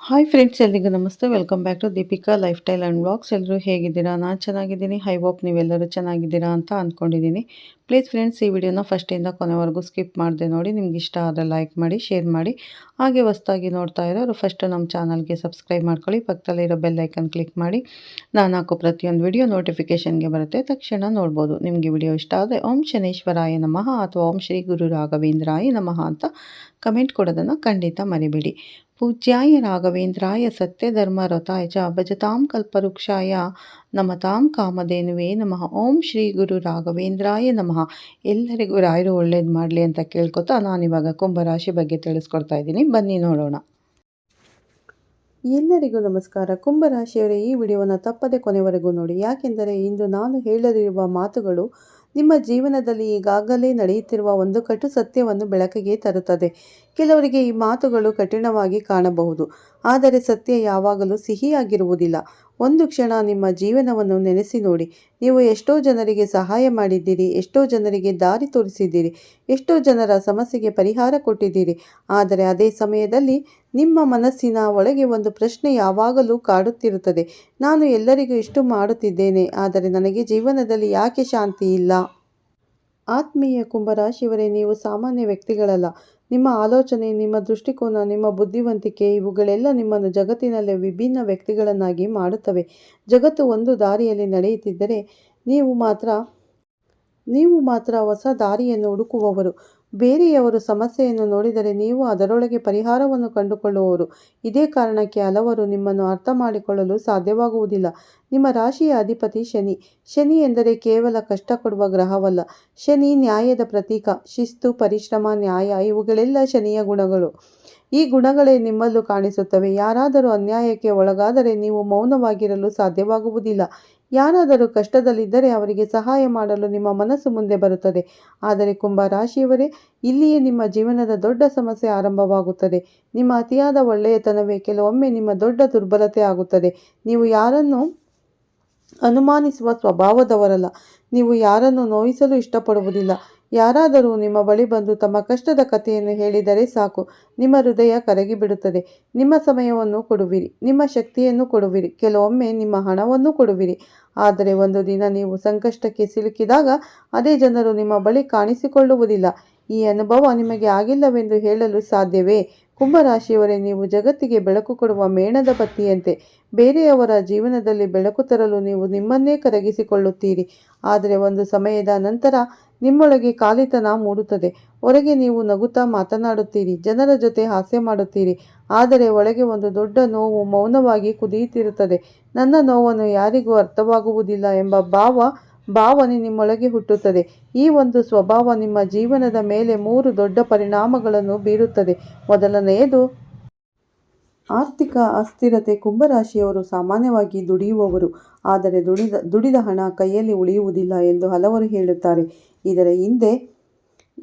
Hi friends, ಎಲ್ರಿಗೂ ನಮಸ್ತೆ. Welcome back to Deepika lifestyle and vlogs. ಎಲ್ಲರೂ ಹೇಗಿದ್ದೀರಾ? ನಾನು ಚೆನ್ನಾಗಿದ್ದೀನಿ. ಐ ಹೋಪ್ ನೀವೆಲ್ಲರೂ ಚೆನ್ನಾಗಿದ್ದೀರಾ ಅಂತ ಅಂದ್ಕೊಂಡಿದ್ದೀನಿ. ಪ್ಲೀಸ್ ಫ್ರೆಂಡ್ಸ್, ಈ ವಿಡಿಯೋನ ಫಸ್ಟಿಂದ ಕೊನೆವರೆಗೂ ಸ್ಕಿಪ್ ಮಾಡದೆ ನೋಡಿ. ನಿಮ್ಗೆ ಇಷ್ಟ ಆದರೆ ಲೈಕ್ ಮಾಡಿ, ಶೇರ್ ಮಾಡಿ. ಹಾಗೆ ಹೊಸ್ದಾಗಿ ನೋಡ್ತಾ ಇರೋರು ಫಸ್ಟು ನಮ್ಮ ಚಾನಲ್ಗೆ ಸಬ್ಸ್ಕ್ರೈಬ್ ಮಾಡ್ಕೊಳ್ಳಿ. ಪಕ್ಕದಲ್ಲಿರೋ ಬೆಲ್ ಐಕನ್ ಕ್ಲಿಕ್ ಮಾಡಿ. ನಾನು ಹಾಕೋ ಪ್ರತಿಯೊಂದು ವಿಡಿಯೋ ನೋಟಿಫಿಕೇಷನ್ಗೆ ಬರುತ್ತೆ, ತಕ್ಷಣ ನೋಡ್ಬೋದು. ನಿಮಗೆ ವಿಡಿಯೋ ಇಷ್ಟ ಆದರೆ ಓಂ ಶನೇಶ್ವರಾಯ ನಮಃ ಅಥವಾ ಓಂ ಶ್ರೀ ಗುರು ರಾಘವೇಂದ್ರಾಯ ನಮಃ ಅಂತ ಕಮೆಂಟ್ ಕೊಡೋದನ್ನು ಖಂಡಿತ ಮರಿಬೇಡಿ. ಪೂಜ್ಯಾಯ ರಾಘವೇಂದ್ರಾಯ ಸತ್ಯಧರ್ಮ ರಥಾಯ ಚ ಭಜತಾಂ ಕಲ್ಪವೃಕ್ಷಾಯ ನಮತಾಂ ಕಾಮಧೇನುವೇ ನಮಃ. ಓಂ ಶ್ರೀ ಗುರು ರಾಘವೇಂದ್ರಾಯ ನಮಃ. ಎಲ್ಲರಿಗೂ ರಾಯರು ಒಳ್ಳೇದು ಮಾಡಲಿ ಅಂತ ಕೇಳ್ಕೊತಾ ನಾನಿವಾಗ ಕುಂಭರಾಶಿ ಬಗ್ಗೆ ತಿಳಿಸ್ಕೊಡ್ತಾ ಇದ್ದೀನಿ. ಬನ್ನಿ ನೋಡೋಣ. ಎಲ್ಲರಿಗೂ ನಮಸ್ಕಾರ. ಕುಂಭರಾಶಿಯವರೇ, ಈ ವಿಡಿಯೋವನ್ನು ತಪ್ಪದೆ ಕೊನೆವರೆಗೂ ನೋಡಿ. ಯಾಕೆಂದರೆ ಇಂದು ನಾನು ಹೇಳಲಿರುವ ಮಾತುಗಳು ನಿಮ್ಮ ಜೀವನದಲ್ಲಿ ಈಗಾಗಲೇ ನಡೆಯುತ್ತಿರುವ ಒಂದು ಕಟು ಸತ್ಯವನ್ನು ಬೆಳಕಿಗೆ ತರುತ್ತದೆ. ಕೆಲವರಿಗೆ ಈ ಮಾತುಗಳು ಕಠಿಣವಾಗಿ ಕಾಣಬಹುದು, ಆದರೆ ಸತ್ಯ ಯಾವಾಗಲೂ ಸಿಹಿಯಾಗಿರುವುದಿಲ್ಲ. ಒಂದು ಕ್ಷಣ ನಿಮ್ಮ ಜೀವನವನ್ನು ನೆನೆಸಿ ನೋಡಿ. ನೀವು ಎಷ್ಟೋ ಜನರಿಗೆ ಸಹಾಯ ಮಾಡಿದ್ದೀರಿ, ಎಷ್ಟೋ ಜನರಿಗೆ ದಾರಿ ತೋರಿಸಿದ್ದೀರಿ, ಎಷ್ಟೋ ಜನರ ಸಮಸ್ಯೆಗೆ ಪರಿಹಾರ ಕೊಟ್ಟಿದ್ದೀರಿ. ಆದರೆ ಅದೇ ಸಮಯದಲ್ಲಿ ನಿಮ್ಮ ಮನಸ್ಸಿನ ಒಳಗೆ ಒಂದು ಪ್ರಶ್ನೆ ಯಾವಾಗಲೂ ಕಾಡುತ್ತಿರುತ್ತದೆ. ನಾನು ಎಲ್ಲರಿಗೂ ಇಷ್ಟು ಮಾಡುತ್ತಿದ್ದೇನೆ, ಆದರೆ ನನಗೆ ಜೀವನದಲ್ಲಿ ಯಾಕೆ ಶಾಂತಿ ಇಲ್ಲ? ಆತ್ಮೀಯ ಕುಂಭರಾಶಿಯವರೇ, ನೀವು ಸಾಮಾನ್ಯ ವ್ಯಕ್ತಿಗಳಲ್ಲ. ನಿಮ್ಮ ಆಲೋಚನೆ, ನಿಮ್ಮ ದೃಷ್ಟಿಕೋನ, ನಿಮ್ಮ ಬುದ್ಧಿವಂತಿಕೆ ಇವುಗಳೆಲ್ಲ ನಿಮ್ಮನ್ನು ಜಗತ್ತಿನಲ್ಲೇ ವಿಭಿನ್ನ ವ್ಯಕ್ತಿಗಳನ್ನಾಗಿ ಮಾಡುತ್ತವೆ. ಜಗತ್ತು ಒಂದು ದಾರಿಯಲ್ಲಿ ನಡೆಯುತ್ತಿದ್ದರೆ ನೀವು ಮಾತ್ರ ಹೊಸ ದಾರಿಯನ್ನು ಹುಡುಕುವವರು. ಬೇರೆಯವರು ಸಮಸ್ಯೆಯನ್ನು ನೋಡಿದರೆ ನೀವು ಅದರೊಳಗೆ ಪರಿಹಾರವನ್ನು ಕಂಡುಕೊಳ್ಳುವವರು. ಇದೇ ಕಾರಣಕ್ಕೆ ಹಲವರು ನಿಮ್ಮನ್ನು ಅರ್ಥ ಮಾಡಿಕೊಳ್ಳಲು ಸಾಧ್ಯವಾಗುವುದಿಲ್ಲ. ನಿಮ್ಮ ರಾಶಿಯ ಅಧಿಪತಿ ಶನಿ. ಶನಿ ಎಂದರೆ ಕೇವಲ ಕಷ್ಟ ಕೊಡುವ ಗ್ರಹವಲ್ಲ. ಶನಿ ನ್ಯಾಯದ ಪ್ರತೀಕ. ಶಿಸ್ತು, ಪರಿಶ್ರಮ, ನ್ಯಾಯ ಇವುಗಳೆಲ್ಲ ಶನಿಯ ಗುಣಗಳು. ಈ ಗುಣಗಳೇ ನಿಮ್ಮಲ್ಲೂ ಕಾಣಿಸುತ್ತವೆ. ಯಾರಾದರೂ ಅನ್ಯಾಯಕ್ಕೆ ಒಳಗಾದರೆ ನೀವು ಮೌನವಾಗಿರಲು ಸಾಧ್ಯವಾಗುವುದಿಲ್ಲ. ಯಾರಾದರೂ ಕಷ್ಟದಲ್ಲಿದ್ದರೆ ಅವರಿಗೆ ಸಹಾಯ ಮಾಡಲು ನಿಮ್ಮ ಮನಸ್ಸು ಮುಂದೆ ಬರುತ್ತದೆ. ಆದರೆ ಕುಂಭ ರಾಶಿಯವರೇ, ಇಲ್ಲಿಯೇ ನಿಮ್ಮ ಜೀವನದ ದೊಡ್ಡ ಸಮಸ್ಯೆ ಆರಂಭವಾಗುತ್ತದೆ. ನಿಮ್ಮ ಅತಿಯಾದ ಒಳ್ಳೆಯತನವೇ ಕೆಲವೊಮ್ಮೆ ನಿಮ್ಮ ದೊಡ್ಡ ದುರ್ಬಲತೆ ಆಗುತ್ತದೆ. ನೀವು ಯಾರನ್ನು ಅನುಮಾನಿಸುವ ಸ್ವಭಾವದವರಲ್ಲ. ನೀವು ಯಾರನ್ನು ನೋಯಿಸಲು ಇಷ್ಟಪಡುವುದಿಲ್ಲ. ಯಾರಾದರೂ ನಿಮ್ಮ ಬಳಿ ಬಂದು ತಮ್ಮ ಕಷ್ಟದ ಕಥೆಯನ್ನು ಹೇಳಿದರೆ ಸಾಕು, ನಿಮ್ಮ ಹೃದಯ ಕರಗಿಬಿಡುತ್ತದೆ. ನಿಮ್ಮ ಸಮಯವನ್ನು ಕೊಡುವಿರಿ, ನಿಮ್ಮ ಶಕ್ತಿಯನ್ನು ಕೊಡುವಿರಿ, ಕೆಲವೊಮ್ಮೆ ನಿಮ್ಮ ಹಣವನ್ನು ಕೊಡುವಿರಿ. ಆದರೆ ಒಂದು ದಿನ ನೀವು ಸಂಕಷ್ಟಕ್ಕೆ ಸಿಲುಕಿದಾಗ ಅದೇ ಜನರು ನಿಮ್ಮ ಬಳಿ ಕಾಣಿಸಿಕೊಳ್ಳುವುದಿಲ್ಲ. ಈ ಅನುಭವ ನಿಮಗೆ ಆಗಿಲ್ಲವೆಂದು ಹೇಳಲು ಸಾಧ್ಯವೇ? ಕುಂಭರಾಶಿಯವರೇ, ನೀವು ಜಗತ್ತಿಗೆ ಬೆಳಕು ಕೊಡುವ ಮೇಣದ ಬತ್ತಿಯಂತೆ. ಬೇರೆಯವರ ಜೀವನದಲ್ಲಿ ಬೆಳಕು ತರಲು ನೀವು ನಿಮ್ಮನ್ನೇ ಕರಗಿಸಿಕೊಳ್ಳುತ್ತೀರಿ. ಆದರೆ ಒಂದು ಸಮಯದ ನಂತರ ನಿಮ್ಮೊಳಗೆ ಖಾಲಿತನ ಮೂಡುತ್ತದೆ. ಹೊರಗೆ ನೀವು ನಗುತ್ತಾ ಮಾತನಾಡುತ್ತೀರಿ, ಜನರ ಜೊತೆ ಹಾಸ್ಯ ಮಾಡುತ್ತೀರಿ, ಆದರೆ ಒಳಗೆ ಒಂದು ದೊಡ್ಡ ನೋವು ಮೌನವಾಗಿ ಕುದಿಯುತ್ತಿರುತ್ತದೆ. ನನ್ನ ನೋವನ್ನು ಯಾರಿಗೂ ಅರ್ಥವಾಗುವುದಿಲ್ಲ ಎಂಬ ಭಾವನೆ ನಿಮ್ಮೊಳಗೆ ಹುಟ್ಟುತ್ತದೆ. ಈ ಒಂದು ಸ್ವಭಾವ ನಿಮ್ಮ ಜೀವನದ ಮೇಲೆ 3 ದೊಡ್ಡ ಪರಿಣಾಮಗಳನ್ನು ಬೀರುತ್ತದೆ. ಮೊದಲನೆಯದು ಆರ್ಥಿಕ ಅಸ್ಥಿರತೆ. ಕುಂಭರಾಶಿಯವರು ಸಾಮಾನ್ಯವಾಗಿ ದುಡಿಯುವವರು, ಆದರೆ ದುಡಿದ ಹಣ ಕೈಯಲ್ಲಿ ಉಳಿಯುವುದಿಲ್ಲ ಎಂದು ಹಲವರು ಹೇಳುತ್ತಾರೆ. ಇದರ ಹಿಂದೆ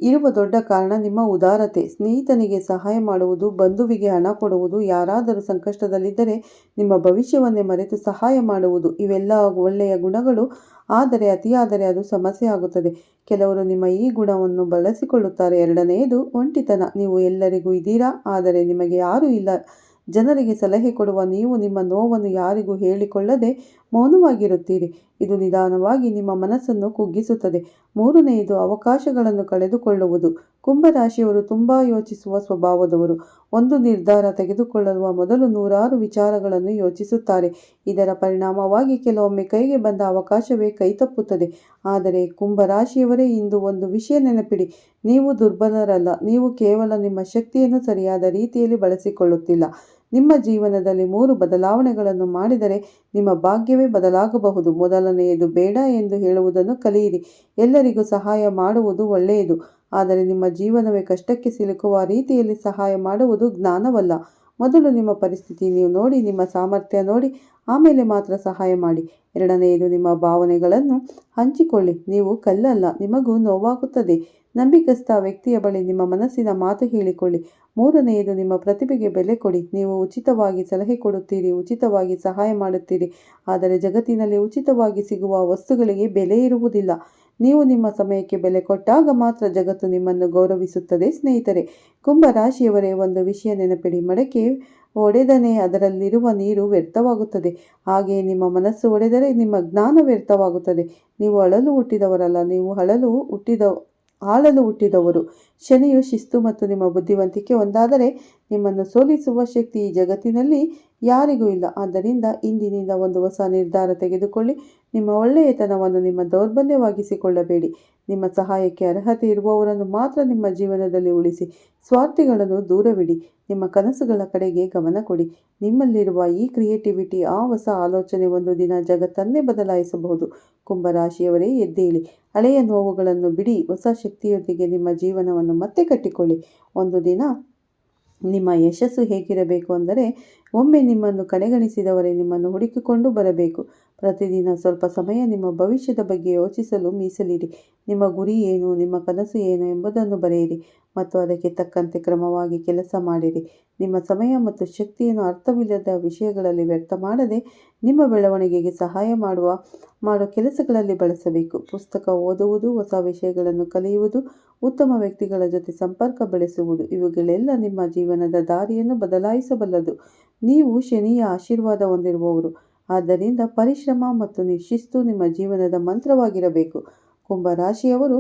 ಇರುವ ದೊಡ್ಡ ಕಾರಣ ನಿಮ್ಮ ಉದಾರತೆ. ಸ್ನೇಹಿತನಿಗೆ ಸಹಾಯ ಮಾಡುವುದು, ಬಂಧುವಿಗೆ ಹಣ ಕೊಡುವುದು, ಯಾರಾದರೂ ಸಂಕಷ್ಟದಲ್ಲಿದ್ದರೆ ನಿಮ್ಮ ಭವಿಷ್ಯವನ್ನೇ ಮರೆತು ಸಹಾಯ ಮಾಡುವುದು ಇವೆಲ್ಲ ಒಳ್ಳೆಯ ಗುಣಗಳು. ಆದರೆ ಅತಿಯಾದರೆ ಅದು ಸಮಸ್ಯೆ ಆಗುತ್ತದೆ. ಕೆಲವರು ನಿಮ್ಮ ಈ ಗುಣವನ್ನು ಬಳಸಿಕೊಳ್ಳುತ್ತಾರೆ. ಎರಡನೆಯದು ಒಂಟಿತನ. ನೀವು ಎಲ್ಲರಿಗೂ ಇದ್ದೀರಾ, ಆದರೆ ನಿಮಗೆ ಯಾರೂ ಇಲ್ಲ. ಜನರಿಗೆ ಸಲಹೆ ಕೊಡುವ ನೀವು ನಿಮ್ಮ ನೋವನ್ನು ಯಾರಿಗೂ ಹೇಳಿಕೊಳ್ಳದೆ ಮೌನವಾಗಿರುತ್ತೀರಿ. ಇದು ನಿಧಾನವಾಗಿ ನಿಮ್ಮ ಮನಸ್ಸನ್ನು ಕುಗ್ಗಿಸುತ್ತದೆ. ಮೂರನೆಯದು ಅವಕಾಶಗಳನ್ನು ಕಳೆದುಕೊಳ್ಳುವುದು. ಕುಂಭರಾಶಿಯವರು ತುಂಬ ಯೋಚಿಸುವ ಸ್ವಭಾವದವರು. ಒಂದು ನಿರ್ಧಾರ ತೆಗೆದುಕೊಳ್ಳುವ ಮೊದಲು 100 ವಿಚಾರಗಳನ್ನು ಯೋಚಿಸುತ್ತಾರೆ. ಇದರ ಪರಿಣಾಮವಾಗಿ ಕೆಲವೊಮ್ಮೆ ಕೈಗೆ ಬಂದ ಅವಕಾಶವೇ ಕೈತಪ್ಪುತ್ತದೆ. ಆದರೆ ಕುಂಭರಾಶಿಯವರೇ, ಇಂದು ಒಂದು ವಿಷಯ ನೆನಪಿಡಿ. ನೀವು ದುರ್ಬಲರಲ್ಲ, ನೀವು ಕೇವಲ ನಿಮ್ಮ ಶಕ್ತಿಯನ್ನು ಸರಿಯಾದ ರೀತಿಯಲ್ಲಿ ಬಳಸಿಕೊಳ್ಳುತ್ತಿಲ್ಲ. ನಿಮ್ಮ ಜೀವನದಲ್ಲಿ 3 ಬದಲಾವಣೆಗಳನ್ನು ಮಾಡಿದರೆ ನಿಮ್ಮ ಭಾಗ್ಯವೇ ಬದಲಾಗಬಹುದು. ಮೊದಲನೆಯದು, ಬೇಡ ಎಂದು ಹೇಳುವುದನ್ನು ಕಲಿಯಿರಿ. ಎಲ್ಲರಿಗೂ ಸಹಾಯ ಮಾಡುವುದು ಒಳ್ಳೆಯದು, ಆದರೆ ನಿಮ್ಮ ಜೀವನವೇ ಕಷ್ಟಕ್ಕೆ ಸಿಲುಕುವ ರೀತಿಯಲ್ಲಿ ಸಹಾಯ ಮಾಡುವುದು ಜ್ಞಾನವಲ್ಲ. ಮೊದಲು ನಿಮ್ಮ ಪರಿಸ್ಥಿತಿ ನೀವು ನೋಡಿ, ನಿಮ್ಮ ಸಾಮರ್ಥ್ಯ ನೋಡಿ, ಆಮೇಲೆ ಮಾತ್ರ ಸಹಾಯ ಮಾಡಿ. ಎರಡನೆಯದು, ನಿಮ್ಮ ಭಾವನೆಗಳನ್ನು ಹಂಚಿಕೊಳ್ಳಿ. ನೀವು ಕಲ್ಲಲ್ಲ, ನಿಮಗೂ ನೋವಾಗುತ್ತದೆ. ನಂಬಿಕಸ್ಥ ವ್ಯಕ್ತಿಯ ಬಳಿ ನಿಮ್ಮ ಮನಸ್ಸಿನ ಮಾತು ಹೇಳಿಕೊಳ್ಳಿ. ಮೂರನೆಯದು, ನಿಮ್ಮ ಪ್ರತಿಭೆಗೆ ಬೆಲೆ ಕೊಡಿ. ನೀವು ಉಚಿತವಾಗಿ ಸಲಹೆ ಕೊಡುತ್ತೀರಿ, ಉಚಿತವಾಗಿ ಸಹಾಯ ಮಾಡುತ್ತೀರಿ, ಆದರೆ ಜಗತ್ತಿನಲ್ಲಿ ಉಚಿತವಾಗಿ ಸಿಗುವ ವಸ್ತುಗಳಿಗೆ ಬೆಲೆ ಇರುವುದಿಲ್ಲ. ನೀವು ನಿಮ್ಮ ಸಮಯಕ್ಕೆ ಬೆಲೆ ಕೊಟ್ಟಾಗ ಮಾತ್ರ ಜಗತ್ತು ನಿಮ್ಮನ್ನು ಗೌರವಿಸುತ್ತದೆ. ಸ್ನೇಹಿತರೆ, ಕುಂಭ ರಾಶಿಯವರೇ, ಒಂದು ವಿಷಯ ನೆನಪಿಡಿ. ಒಡೆದನೆ ಅದರಲ್ಲಿರುವ ನೀರು ವ್ಯರ್ಥವಾಗುತ್ತದೆ. ಹಾಗೆಯೇ ನಿಮ್ಮ ಮನಸ್ಸು ಒಡೆದರೆ ನಿಮ್ಮ ಜ್ಞಾನ ವ್ಯರ್ಥವಾಗುತ್ತದೆ. ನೀವು ಅಳಲು ಹುಟ್ಟಿದವರಲ್ಲ, ನೀವು ಆಳಲು ಹುಟ್ಟಿದವರು. ಶನಿಯು ಶಿಸ್ತು ಮತ್ತು ನಿಮ್ಮ ಬುದ್ಧಿವಂತಿಕೆ ಒಂದಾದರೆ ನಿಮ್ಮನ್ನು ಸೋಲಿಸುವ ಶಕ್ತಿ ಈ ಜಗತ್ತಿನಲ್ಲಿ ಯಾರಿಗೂ ಇಲ್ಲ. ಆದ್ದರಿಂದ ಇಂದಿನಿಂದ ಒಂದು ಹೊಸ ನಿರ್ಧಾರ ತೆಗೆದುಕೊಳ್ಳಿ. ನಿಮ್ಮ ಒಳ್ಳೆಯತನವನ್ನು ನಿಮ್ಮ ದೌರ್ಬಲ್ಯವಾಗಿಸಿಕೊಳ್ಳಬೇಡಿ. ನಿಮ್ಮ ಸಹಾಯಕ್ಕೆ ಅರ್ಹತೆ ಇರುವವರನ್ನು ಮಾತ್ರ ನಿಮ್ಮ ಜೀವನದಲ್ಲಿ ಉಳಿಸಿ. ಸ್ವಾರ್ಥಿಗಳನ್ನು ದೂರವಿಡಿ. ನಿಮ್ಮ ಕನಸುಗಳ ಕಡೆಗೆ ಗಮನ ಕೊಡಿ. ನಿಮ್ಮಲ್ಲಿರುವ ಈ ಕ್ರಿಯೇಟಿವಿಟಿ, ಆ ಹೊಸ ಆಲೋಚನೆ ಒಂದು ದಿನ ಜಗತ್ತನ್ನೇ ಬದಲಾಯಿಸಬಹುದು. ಕುಂಭರಾಶಿಯವರೇ, ಎದ್ದೇಳಿ. ಹಳೆಯ ನೋವುಗಳನ್ನು ಬಿಡಿ. ಹೊಸ ಶಕ್ತಿಯೊಂದಿಗೆ ನಿಮ್ಮ ಜೀವನವನ್ನು ಮತ್ತೆ ಕಟ್ಟಿಕೊಳ್ಳಿ. ಒಂದು ದಿನ ನಿಮ್ಮ ಯಶಸ್ಸು ಹೇಗಿರಬೇಕು ಅಂದರೆ, ಒಮ್ಮೆ ನಿಮ್ಮನ್ನು ಕಡೆಗಣಿಸಿದವರೇ ನಿಮ್ಮನ್ನು ಹುಡುಕಿಕೊಂಡು ಬರಬೇಕು. ಪ್ರತಿದಿನ ಸ್ವಲ್ಪ ಸಮಯ ನಿಮ್ಮ ಭವಿಷ್ಯದ ಬಗ್ಗೆ ಯೋಚಿಸಲು ಮೀಸಲಿಡಿ. ನಿಮ್ಮ ಗುರಿ ಏನು, ನಿಮ್ಮ ಕನಸು ಏನು ಎಂಬುದನ್ನು ಬರೆಯಿರಿ ಮತ್ತು ಅದಕ್ಕೆ ತಕ್ಕಂತೆ ಕ್ರಮವಾಗಿ ಕೆಲಸ ಮಾಡಿರಿ. ನಿಮ್ಮ ಸಮಯ ಮತ್ತು ಶಕ್ತಿಯನ್ನು ಅರ್ಥವಿಲ್ಲದ ವಿಷಯಗಳಲ್ಲಿ ವ್ಯರ್ಥ ಮಾಡದೆ ನಿಮ್ಮ ಬೆಳವಣಿಗೆಗೆ ಸಹಾಯ ಮಾಡುವ ಕೆಲಸಗಳಲ್ಲಿ ಬಳಸಬೇಕು. ಪುಸ್ತಕ ಓದುವುದು, ಹೊಸ ವಿಷಯಗಳನ್ನು ಕಲಿಯುವುದು, ಉತ್ತಮ ವ್ಯಕ್ತಿಗಳ ಜೊತೆ ಸಂಪರ್ಕ ಬೆಳೆಸುವುದು, ಇವುಗಳೆಲ್ಲ ನಿಮ್ಮ ಜೀವನದ ದಾರಿಯನ್ನು ಬದಲಾಯಿಸಬಲ್ಲದು. ನೀವು ಶನಿಯ ಆಶೀರ್ವಾದ ಹೊಂದಿರುವವರು. ಆದ್ದರಿಂದ ಪರಿಶ್ರಮ ಮತ್ತು ಶಿಸ್ತು ನಿಮ್ಮ ಜೀವನದ ಮಂತ್ರವಾಗಿರಬೇಕು. ಕುಂಭರಾಶಿಯವರು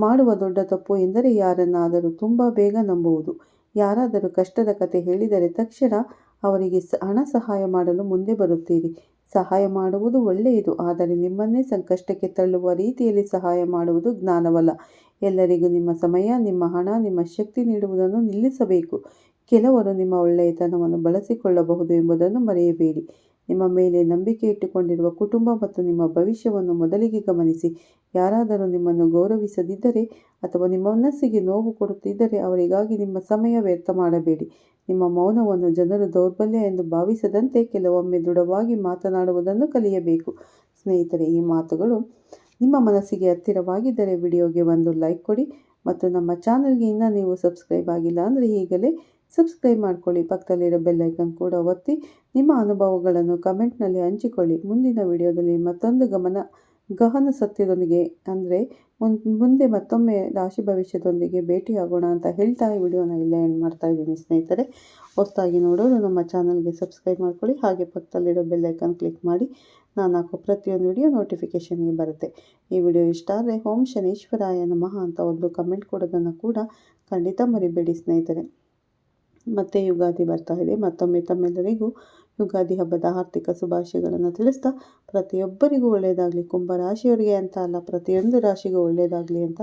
ಮಾಡುವ ದೊಡ್ಡ ತಪ್ಪು ಎಂದರೆ ಯಾರನ್ನಾದರೂ ತುಂಬ ಬೇಗ ನಂಬುವುದು. ಯಾರಾದರೂ ಕಷ್ಟದ ಕತೆ ಹೇಳಿದರೆ ತಕ್ಷಣ ಅವರಿಗೆ ಹಣ ಸಹಾಯ ಮಾಡಲು ಮುಂದೆ ಬರುತ್ತೀರಿ. ಸಹಾಯ ಮಾಡುವುದು ಒಳ್ಳೆಯದು, ಆದರೆ ನಿಮ್ಮನ್ನೇ ಸಂಕಷ್ಟಕ್ಕೆ ತಳ್ಳುವ ರೀತಿಯಲ್ಲಿ ಸಹಾಯ ಮಾಡುವುದು ಜ್ಞಾನವಲ್ಲ. ಎಲ್ಲರಿಗೂ ನಿಮ್ಮ ಸಮಯ, ನಿಮ್ಮ ಹಣ, ನಿಮ್ಮ ಶಕ್ತಿ ನೀಡುವುದನ್ನು ನಿಲ್ಲಿಸಬೇಕು. ಕೆಲವರು ನಿಮ್ಮ ಒಳ್ಳೆಯತನವನ್ನು ಬಳಸಿಕೊಳ್ಳಬಹುದು ಎಂಬುದನ್ನು ಮರೆಯಬೇಡಿ. ನಿಮ್ಮ ಮೇಲೆ ನಂಬಿಕೆ ಇಟ್ಟುಕೊಂಡಿರುವ ಕುಟುಂಬ ಮತ್ತು ನಿಮ್ಮ ಭವಿಷ್ಯವನ್ನು ಮೊದಲಿಗೆ ಗಮನಿಸಿ. ಯಾರಾದರೂ ನಿಮ್ಮನ್ನು ಗೌರವಿಸದಿದ್ದರೆ ಅಥವಾ ನಿಮ್ಮ ಮನಸ್ಸಿಗೆ ನೋವು ಕೊಡುತ್ತಿದ್ದರೆ ಅವರಿಗಾಗಿ ನಿಮ್ಮ ಸಮಯ ವ್ಯರ್ಥ ಮಾಡಬೇಡಿ. ನಿಮ್ಮ ಮೌನವನ್ನು ಜನರು ದೌರ್ಬಲ್ಯ ಎಂದು ಭಾವಿಸದಂತೆ ಕೆಲವೊಮ್ಮೆ ದೃಢವಾಗಿ ಮಾತನಾಡುವುದನ್ನು ಕಲಿಯಬೇಕು. ಸ್ನೇಹಿತರೆ, ಈ ಮಾತುಗಳು ನಿಮ್ಮ ಮನಸ್ಸಿಗೆ ಹತ್ತಿರವಾಗಿದ್ದರೆ ವಿಡಿಯೋಗೆ ಒಂದು ಲೈಕ್ ಕೊಡಿ ಮತ್ತು ನಮ್ಮ ಚಾನಲ್ಗೆ ಇನ್ನೂ ನೀವು ಸಬ್ಸ್ಕ್ರೈಬ್ ಆಗಿಲ್ಲ ಅಂದರೆ ಈಗಲೇ ಸಬ್ಸ್ಕ್ರೈಬ್ ಮಾಡಿಕೊಳ್ಳಿ. ಪಕ್ಕದಲ್ಲಿರೋ ಬೆಲ್ ಐಕನ್ ಕೂಡ ಒತ್ತಿ ನಿಮ್ಮ ಅನುಭವಗಳನ್ನು ಕಮೆಂಟ್ನಲ್ಲಿ ಹಂಚಿಕೊಳ್ಳಿ. ಮುಂದಿನ ವಿಡಿಯೋದಲ್ಲಿ ಮತ್ತೊಂದು ಗಹನ ಸತ್ಯದೊಂದಿಗೆ ಅಂದರೆ ಮುಂದೆ ಮತ್ತೊಮ್ಮೆ ರಾಶಿ ಭವಿಷ್ಯದೊಂದಿಗೆ ಭೇಟಿಯಾಗೋಣ ಅಂತ ಹೇಳ್ತಾ ಈ ವಿಡಿಯೋನ ಇಲ್ಲೇ ಎಂಡ್ ಮಾಡ್ತಾ ಇದ್ದೀನಿ. ಸ್ನೇಹಿತರೆ, ಹೊಸದಾಗಿ ನೋಡೋರು ನಮ್ಮ ಚಾನಲ್ಗೆ ಸಬ್ಸ್ಕ್ರೈಬ್ ಮಾಡ್ಕೊಳ್ಳಿ. ಹಾಗೆ ಪಕ್ಕದಲ್ಲಿರೋ ಬೆಲ್ ಐಕನ್ ಕ್ಲಿಕ್ ಮಾಡಿ. ನಾನು ಹಾಕೋ ಪ್ರತಿಯೊಂದು ವಿಡಿಯೋ ನೋಟಿಫಿಕೇಷನ್ಗೆ ಬರುತ್ತೆ. ಈ ವಿಡಿಯೋ ಇಷ್ಟ ಆದರೆ ಓಂ ಶನೀಶ್ವರಾಯ ನಮಃ ಅಂತ ಒಂದು ಕಮೆಂಟ್ ಕೊಡೋದನ್ನು ಕೂಡ ಖಂಡಿತ ಮರಿಬೇಡಿ ಸ್ನೇಹಿತರೆ. ಮತ್ತೆ ಯುಗಾದಿ ಬರ್ತಾ ಇದೆ. ಮತ್ತೊಮ್ಮೆ ತಮ್ಮೆಲ್ಲರಿಗೂ ಯುಗಾದಿ ಹಬ್ಬದ ಆರ್ಥಿಕ ಶುಭಾಶಯಗಳನ್ನು ತಿಳಿಸ್ತಾ ಪ್ರತಿಯೊಬ್ಬರಿಗೂ ಒಳ್ಳೆಯದಾಗಲಿ. ಕುಂಭರಾಶಿಯವರಿಗೆ ಅಂತ ಅಲ್ಲ, ಪ್ರತಿಯೊಂದು ರಾಶಿಗೂ ಒಳ್ಳೆಯದಾಗಲಿ ಅಂತ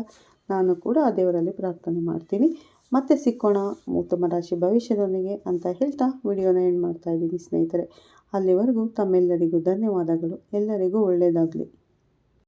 ನಾನು ಕೂಡ ಆ ದೇವರಲ್ಲಿ ಪ್ರಾರ್ಥನೆ ಮಾಡ್ತೀನಿ. ಮತ್ತೆ ಸಿಕ್ಕೋಣ ಉತ್ತಮ ರಾಶಿ ಭವಿಷ್ಯದೊಂದಿಗೆ ಅಂತ ಹೇಳ್ತಾ ವಿಡಿಯೋನ ಎಂಡ್ ಮಾಡ್ತಾ ಇದ್ದೀನಿ ಸ್ನೇಹಿತರೆ. ಅಲ್ಲಿವರೆಗೂ ತಮ್ಮೆಲ್ಲರಿಗೂ ಧನ್ಯವಾದಗಳು. ಎಲ್ಲರಿಗೂ ಒಳ್ಳೆಯದಾಗಲಿ.